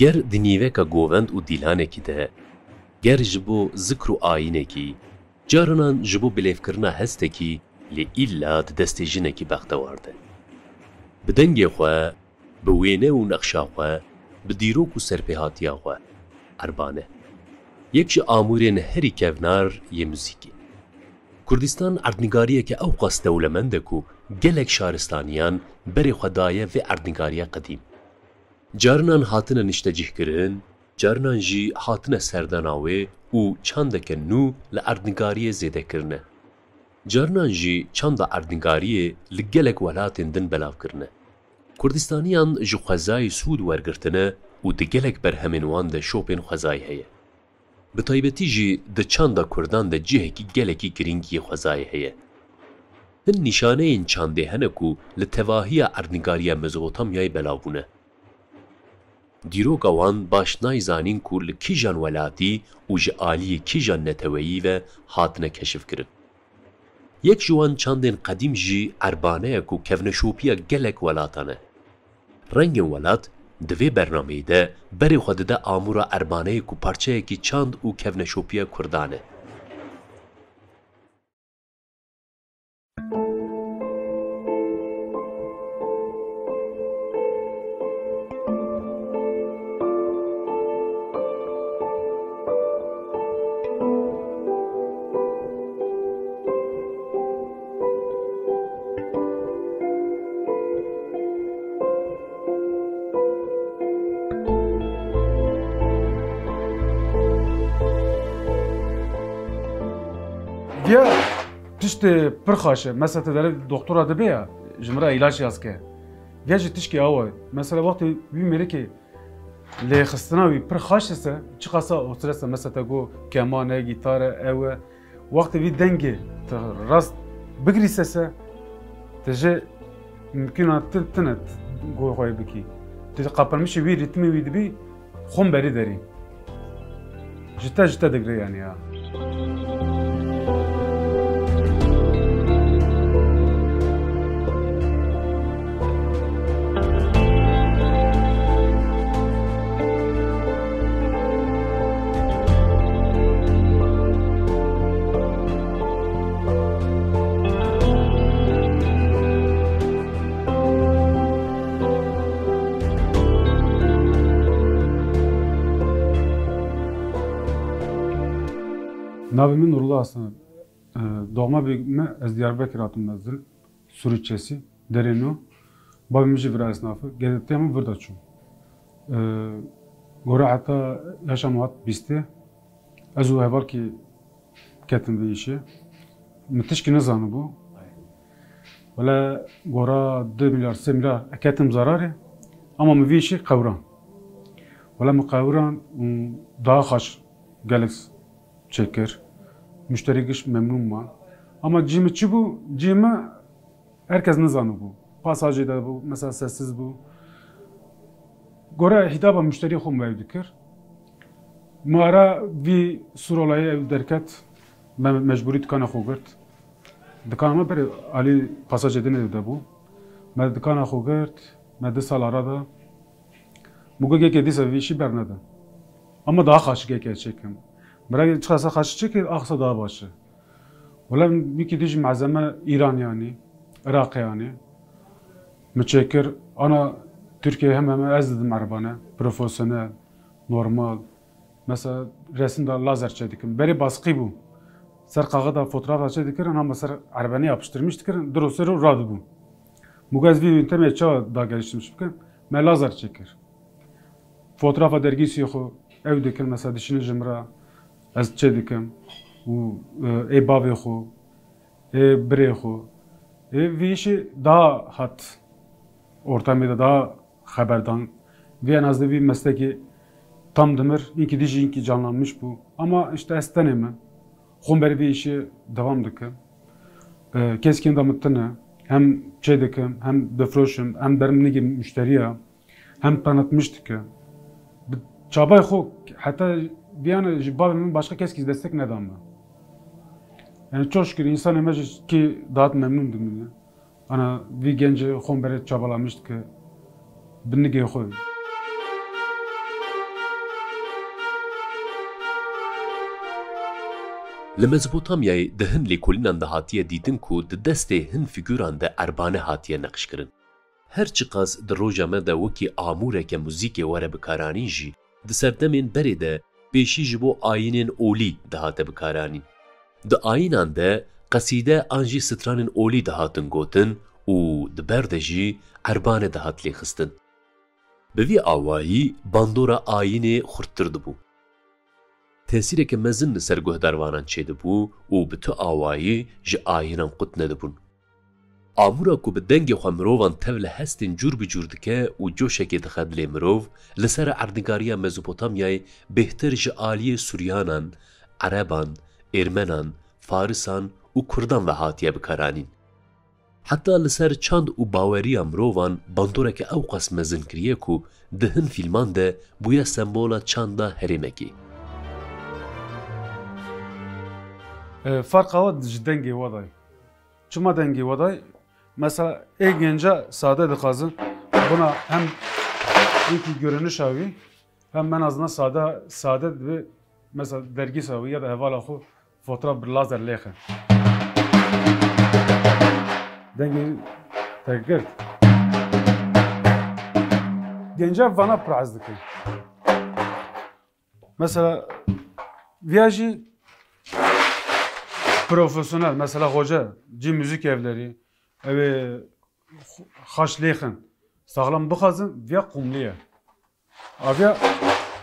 گر دنیوکا گووند و دیلانێکی de ger ji bo zikr û ayînekî carinan ji bo bilêvkirina hestekî lê îlla di destê jinekî bextewar de. Bi dengê xwe, bi wêne û nexşa xwe, bi dîrok û serpêhatiya xwe erbane. Yek ji amûrên herî kevnar yê muzîkê. Kurdistan erdnigariyeke ew qas dewlemend e ku gelek şaristaniyan berê xwe daye vê erdnigariya qedîm. Carinan hatine niştecihkirin, carinan jî hatine serdana wê û çandeke nû li erdnigariyê zêdekirine. Carinan jî çanda erdnigariyê li gelek welatên din belavkirine. Kurdistaniyan ji xwezayê sûd wergirtine û di gelek berhemên wan de şopên xwezayê heye. Bi taybetî jî di çanda Kurdan de cihekî gelekî girîng yê xwezayê heye. Hin nîşaneyên çandê hene ku li tevahiya erdnigariya Mezopotamyayê belav bûne. Dîroka wan baş nayzanîn ku li kîjan welatî û ji aliyê kîjan neteweyî ve hatine keşifkirin. Yek ji wan çandên qedîm jî erbane ye ku kevneşopiya gelek welatan e. Rengên welat di vê bernameyê de berê xwe dide amûra erbaneyê ku parçeyekî çand û kevneşopiya Kurdan e. Ya tiştê pir xweş e, mesela te derê doktora dibe ya ji min re îlaç yazke. Ya ji tişkî awe mesela wextê wî mêrekê lêxistina wî pir xweş ise çi qasa ostresa mesela te got keman e, gîtar e, ew e wextê wî dengê te rast bigirîse se te jê mimkîna tune got xwe bikî. Tu qapirmişî wî rîtmê wî dibî xwe berî derî. Ji te digre yani ya. Navê min Nurullah Hasan e. Doğma me ez Diyarbakır hatım mezil. Suriçesi, derê nû. Bavê min jî vira esnafı. Gedetiyê min vir de çûm. Gora heta yaşa min hat bîstê. Ez û hevalkî ketim vê îşê. Min tişkî nizanibû. Wele gora 2 milyar 3 milyar ketim zararê. Ama min vê îşê qewran. Wele min qewran daha xweş gelek çekir. Müşteri giş memnun man. Ama cimi çi bu? Cimi herkes nizanı bu. Pasajı da bu. Mesela sessiz bu. Gora hitaba müşteri xwe mev dikir. Mara vi surolayê ev derket me mecburî dikana xwe girt. Dikana me berê alî pasajê din ev de bû. Me dikana xwe girt. Me 2 sal ara da. Mugekê dîsa vî îşî bernedin. Ama daha xweşikekê çekim. Merag çıkarsa karşı çekir, aksa daha başı. Valla bir ki diyeceğim malzeme İran yani, Irak yani. Müçekir, ana Türkiye hem ez dedim arabana, profesyonel, normal. Mesela resim da lazer çedikim. Beri baskı bu. Ser kağıda fotoğraf çedikirin ama ser arabana yapıştırmıştıkın. Drosero radı bu. Mugaz bir yöntemi çağa da geliştirmiş bugün. Me lazer çekir. Fotoğrafa dergisi yok. Ev dikin mesela dişini jimra. Az çedikim. Bu bavi xo. Bire xo. Ve işi daha hat. Ortamda daha haberdan. Ve en azından bir mesleki tam demir. İnki dişi inki canlanmış bu. Ama işte estenemi. Xomberi bir işi devam dikim. Keskin damitine. Hem çedikim, hem defroşum, hem derimli gibi müşteriye. Hem tanıtmıştık. Çabay xo. Hatta bir an babamın başka keskiz destek neden mi? Yani çok şükür insan emeci ki daha memnundum. Ya. Ana bir genci xomberi çabalamıştı ki binni koy. Li Mezopotamyayê di hin lêkolînan de hatiye dîtin ku di destê hin fîgûran de erbane hatiye neqşkirin. Her çi qas di roja me de wekî amûreke muzîkê were bikaranîn jî di ser demên berê de pêşî ji bo ayînên olî dihate bikaranîn. Di ayînan de qesîde an jî stranên olî dihatin gotin û di ber de jî erbane dihat lêxistin. Bi vî awayî bandora ayînê xurttir dibû. Tesîreke mezin li ser guhdarvanan çêdibû û bi tu awayî ji ayînan qut nedibûn. Amûra ku bi dengê xwe mirovan tev li hestên cûr bi cûr dike û coşekê dixe dilê mirov, li ser erdnigariya Mezopotamyayê bêhtir ji aliyê Suryanan, Ereban, Êrmenan, Farisan û Kurdan ve hatiye bikaranîn. Heta li ser çand û baweriya mirovan bandoreke ew qas mezin kiriye ku di hin fîlman de bûye sembola çanda herêmekê. Fark hava ji dengê waday. Çima dengê waday? Mesela genca sade dikazın. Buna hem ilk görünüş avi hem en azından sade ve mesela dergi avi ya da heval axu fotoğraf bir lazer lêxe. Dengê tekir. Genca vana praz dike. Mesela viyajî profesyonel mesela hoca, müzik evleri, evi xaş lêxin, sağlam bixazin veya kumliye. Avya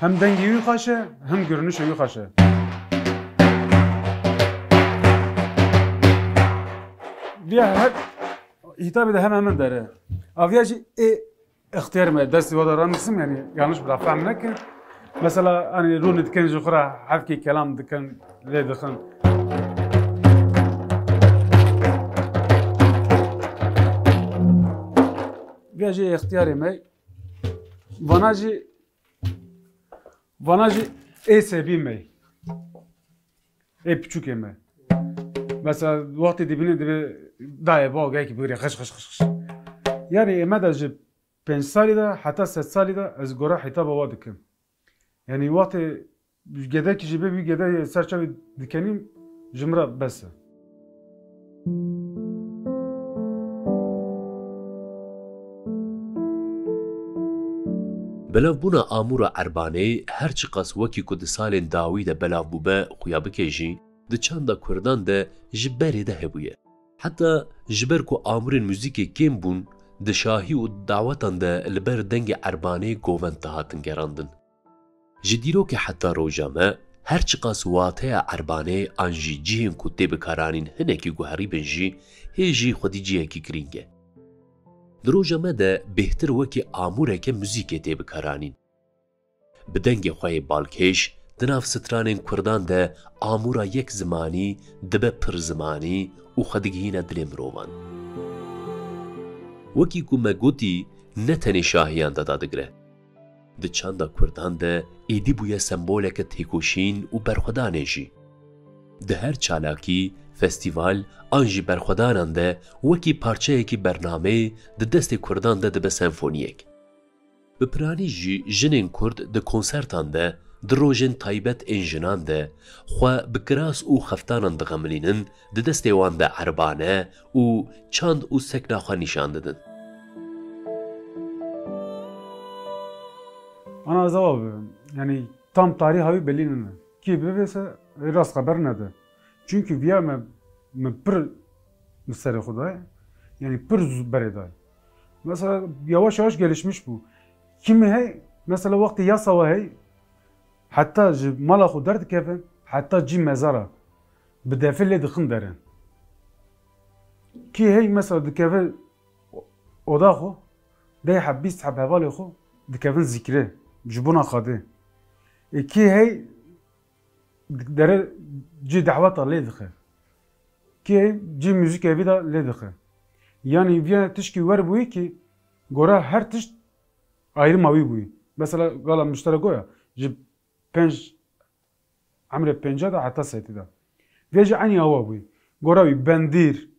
hem dengeyi xaşe hem görünüşü xaşe. Veya her hitap ede hemen dere. Avya ji ihtiyar mı dersi vadaran kısım yani yanlış bir faham nekin. Mesela hani runi diken jukra hafki kelam diken le diken. Viajı ihtiyarı mı? Vanajı sebi mi? Küçük mi? Mesela vakti dibine daye bağ ki böyle kış. Yani emedacı 5 salida hatta 7 salida az gora hitaba vadikim. Yani vakti gede ki jibe bir gede serçe dikenim jumra bes. Belavbûna amûra erbanê her çi qas wekî ku di salên dawî de belav bûbe xuya bike jî di çanda Kurdan de ji berê de hebûye. Heta ji ber ku amûrên muzîkê kêm bûn, di şahî û dawetan de li ber dengê erbanê govend dihatin gerandin. Ji dîrokê heta roja me her çi qas wateya erbanê an jî cihên ku tê bikaranîn hinekî guherî bin jî hê jî xwedî cihekî girîng e. Di roja me de bêhtir wekî amûreke muzîkê tê bikaranîn. Bi dengê xwe yê balkêş, di nav stranên Kurdan de amûra yek zimanî dibe pir zimanî û xwedigihîne dilê mirovan. Wekî ku me gotî ne tenê şahiyan de dadigire. Di çanda Kurdan de êdî bûye semboleke têkoşîn û berxwedanê jî. Di her çalakî, festîval an jî berxwedanan de wekî parçeyekî bernamê di destê Kurdan de dibe senfoniyek. Bi piranî jî jinên Kurd di konsertan de di rojên taybet ên jinan de xwe bi kiras û xeftanan dixemilînin, di destê wan de erbane û çand û sekna xwe nîşan didin. Ana cevabı yani tam tarih havi belli ne. Ki bebese rast haber ne de. Çünkü via me pır mesele Xudaya. Yani pır bereday. Mesela yavaş yavaş gelişmiş bu. Kimi hey mesela vakti yasa ve hey hatta mala xu derd kevin hatta ci mezara bi defile dixin derin. Ki hey mesela dikeve oda xu dey habis hab hevali xu dikevin zikre jibuna xadi. Ki hey dere ci da'vata lê dixe. Ki hey ci müzik evi da lê dixe. Yani bir tişki var bu ki gora her tiş ayrı mavi bu. Mesela gala müşterek o ya. Ji penj amre penca da hatta seti da. Vece aynı hava bu. Gora bir bendir.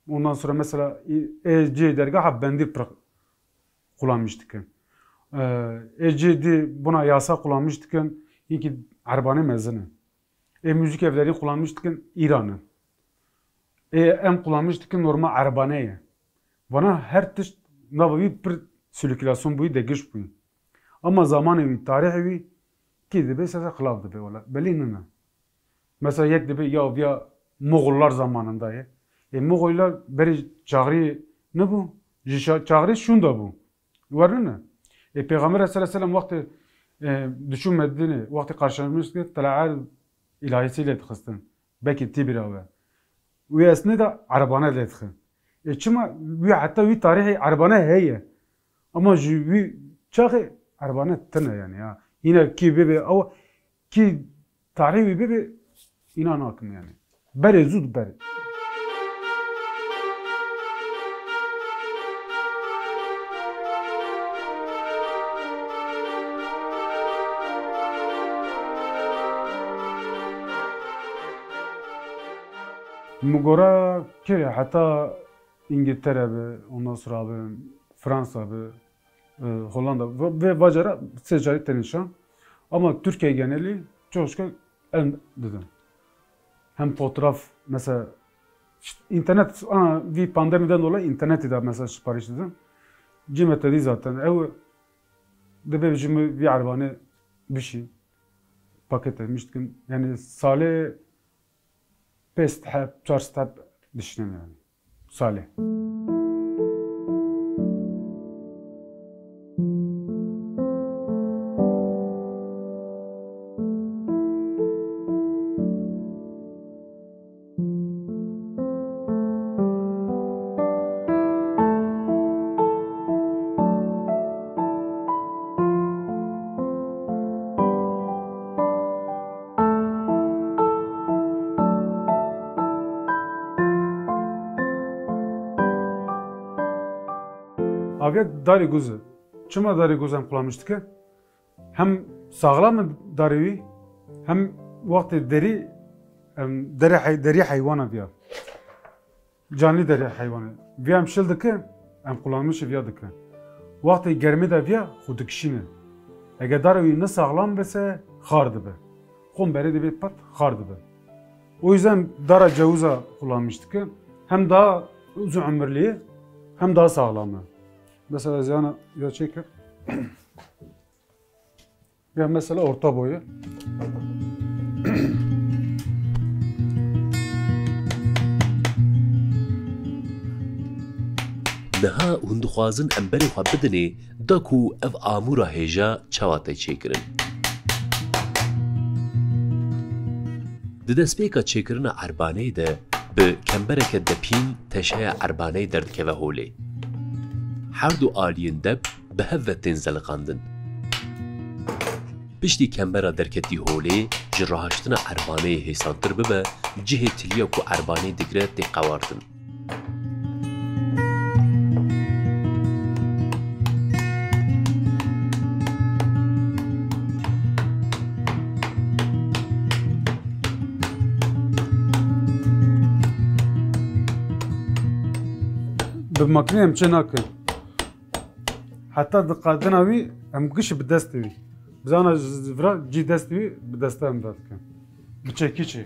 Ondan sonra mesela C dergah bendir kullanmıştık. C buna yasa kullanmıştık. İki arbane mezini. Müzik evleri kullanmıştık İran'ın. Em kullanmıştık normal arabaneye. Bana her tiş navi bir sirkülasyon buyu degiş buyu. Ama zamanı tarihi ki de be sese xilaf de be ola. Belli ne? Mesela yek de be ya Moğollar zamanında ya. Moğollar beri çağrı ne bu? Çağrı şunda bu. Var ne? Peygamber sallallahu aleyhi ve sellem vakti düşünmediğini, vakti karşılaşmıştı. Tala'al ilahisiyle tıkıstın. Belki tibira ve. Ve aslında arabana dedikh. Çima ve hatta ve tarihi arabana heye. Ama ve çağı arabana tane yani ya. Yine ki bebe o ki tarihi bebe inan akım yani. Bere zud bere. Mugora kere hatta İngiltere be, ondan sonra be, Fransa be, Hollanda ve Vacara seçari tenişan. Ama Türkiye geneli çok şükür en dedim. Hem fotoğraf mesela internet bir pandemiden dolayı interneti de mesela sipariş dedim. Cimet dedi zaten ev de bevcimi bir arabane bir şey paket etmiştim. Yani Salih Pest hep, çarşı hep düşünüyorum yani. Salih. Avya dari guzu. Çima dari guzan kullanmıştık. Hem sağlam dari hem vakti deri hayvana vya. Canlı deri hayvanı. Vya hem şildik hem kullanmış vyadık. Vakti germi de vya xudikşine. Eğer dari ne sağlam bese xardı be. Xon beri de bir pat xardı be. O yüzden dara cevuza kullanmıştık. Hem daha uzun ömürlüğü hem daha sağlamı. Mesela ziyana ya çeker. Ya mesela orta boyu. Niha hûn dixwazin em berê xwe bidinê da ku ev amûra hêja çawa te çêkirin. Di destpêka çêkirina erbaneyê de bi kembereke depîn teşeya erbaneyê derdikeve holê. Her du aliyên deb bi hev ve tên zeliqandin. Piştî kembera derketî holê ji rahaştina erbaneyê hêsantir bibe, cihê tiliya ku erbaneyê digire tê qewardin. Bi makinê em çê nakin. Hatta diqatina wî em gişî bi destê wî. Bizana vira cî dest wî bi desta em dadikin. Bi çekî çê.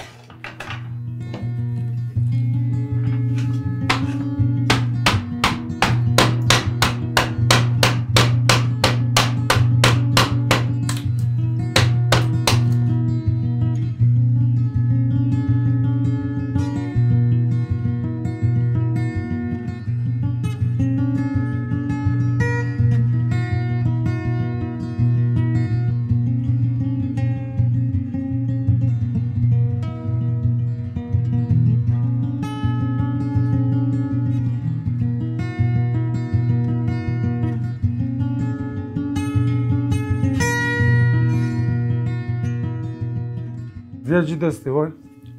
ویا جی دستی وای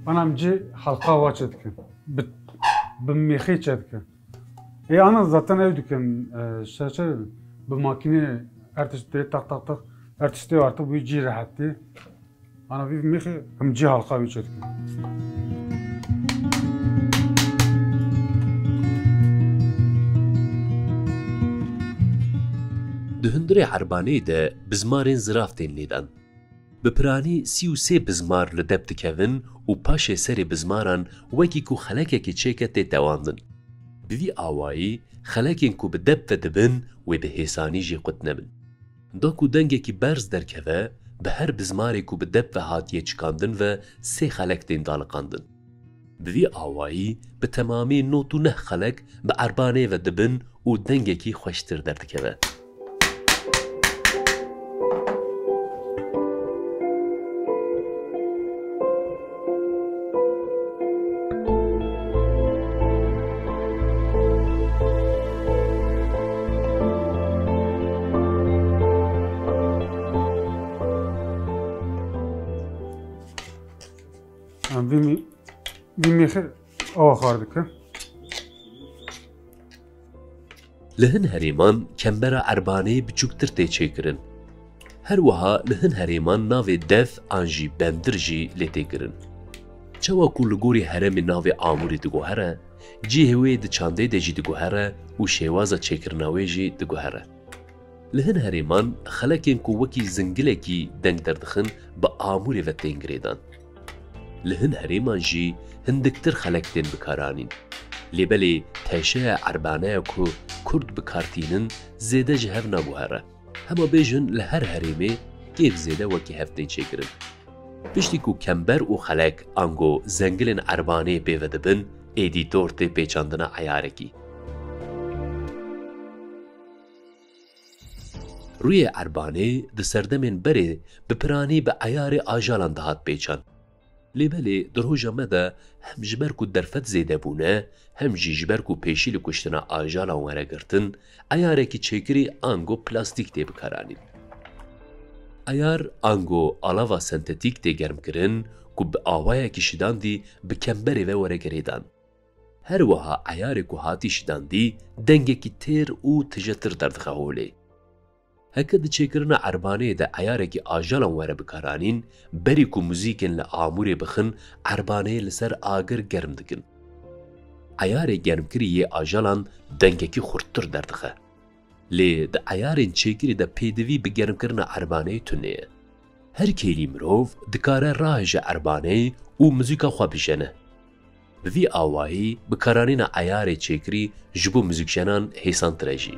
آنم جی حلقه وا چه دکن به میخی چه دکن ای آنا zaten ev dükkan şey bu makine ertesi tak tak tak ertesi artık bu cih rahattı ana bir mihi hem cih halka bir çetki. Di hundirê Erbaneyê de bizmarên ziraf tên lêdan. Bi piranî 33 bizmar li deb dikevin û paşê serê bizmaran wekî ku xelekekê çêke tê tewandin. Bi vî awayî xelekên ku bi deb ve dibin wê bi hêsanî jî qut nebin. Da ku dengekî berz derkeve bi her bizmarê ku bi deb ve hatiye çıkandin ve sê xelek tên daliqandin. Bi vî awayî bi temamî not û neh xelek bi Erbaneyê ve dibin û dengekî xweştir derdikeve. Bir mihi ava xar dike. Li hin herêman kembera Erbaneyê biçûktir tê çêkirin. Her wiha li hin herêman navê dev an jî bendir jî lê tê kirin. Çawa ku li gorî herêmê navê Amûrê diguhere, cihê wê di çandê de jî diguhere û şêwaza çêkirina wê jî diguhere. Li hin herêman xelekên ku wekî zingilekî deng derdixin bi Amûrê ve tên girêdan. Li hin herêman jî hindiktir xelek tên bikaranîn. Lêbelê teşeya Erbaneya ku Kurd bikartînin zêde ji hev naguhere. Hema bêjin li her herêmê gêv zêde wekî hev tên çêkirin. Piştî ku kember û xelek ango zengilên Erbaneyê pêve dibin, êdîtor tê pêçandina eyarekî. Rûyê Erbanê di serdemên berê bi piranî bi eyarê ajalan dihat pêçan. Lêbelê di roja me de hem ji ber ku derfet zêde bûne, hem jî ji ber ku pêşî li kuştina ajalan weregirtin, eyarekî çêkirî ango plastîk tê bikaranîn. Eyar ango alava sentetîk tê germkirin ku bi awayekî şidandî bi kemberê ve weregirêdan. Her wiha eyarê ku hatî şidandî dengekî têr û tijetir derdixe holê. Heke di çêkirina Erbaneyê de eyarekî ajalan were bikaranîn, berî ku muzîkên li Amûrê bixin, Erbaneyê li ser agir germ dikin. Eyarê germkirî yê ajalan dengekî xurttir derdixe. Lê di eyarên çêkirî de pêdivî bi germkirina Erbaneyê tune ye. Her kêlî mirov dikare rahêje Erbaneyê û muzîka xwe bijene. Bi vî awayî bikaranîna eyarê çêkirî ji bo muzîkjenan hêsantir e jî.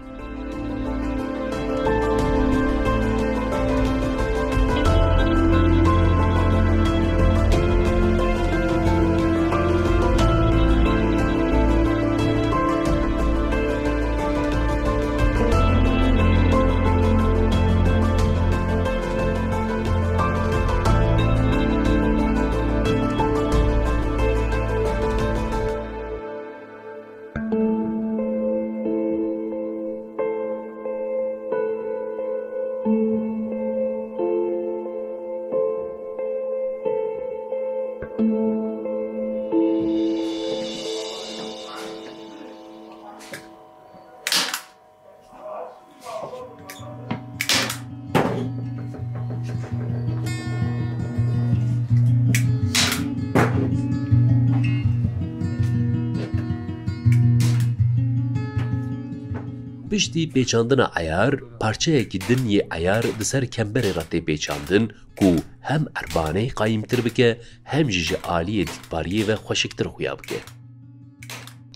Piştî pêçandina eyar, parçeyekî din yê eyar di ser kemberê re tê pêçandin ku hem Erbaneyê qayîmtir bike, hem jî ji aliyê dîtbariyê ve xweşiktir xuya bike.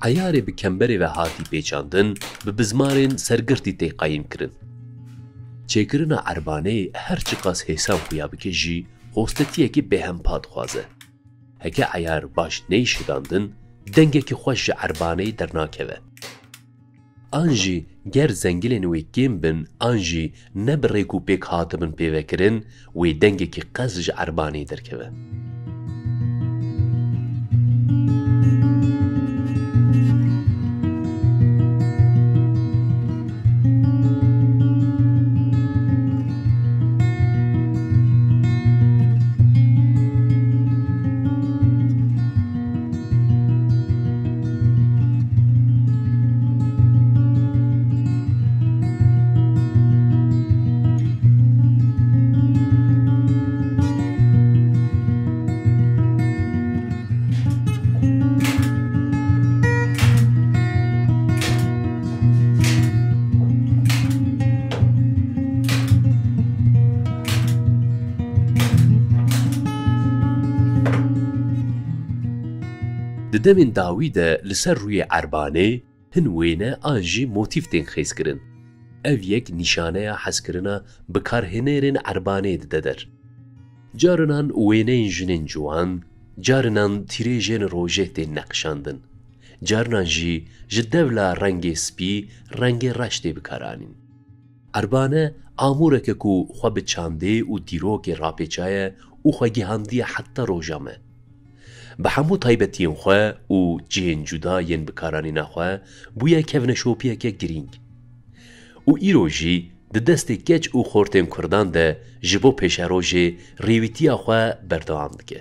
Eyarê bi kemberê ve hatî pêçandin, bi bizmarên sergirtî tê qayîm kirin. Çêkirina Erbaneyê her çi qas hêsan xuya bike jî hostetiyekî bêhempa dixwaze. Heke eyar baş ney şidandin, dengekî xweş ji Erbaneyê dernakeve. An jî ger zengilên wê kêm bin, an jî ne bi rêk û pêk hatibin pêvekirin, wê dengekî qez ji Erbaneyê derkeve. Di demên dawî de li ser rûyê erbanê hin wêne an jî motîftên xêzkirin. Ev yek nîşaneya hezkirina bikarhênêrên erbanê dide der. Carinan wêneyên jinên ciwan, carinan tîrêjên rojê tên neqşandin. Carinan jî ji dewla rengê spî rengê reş tê bikaranîn. Erbane amûreke ku xwe bi çandê û dîrokê rapêçaye û xwe gihandiye heta roja me. Bi hemû taybetiyên xwe û cihên cuda yên bikaranîna xwe bûye kevneşopiyeke girîng. û îro jî di destê keç û xortên Kurdan de ji bo pêşerojê rêwîtiya xwe berdewam dike.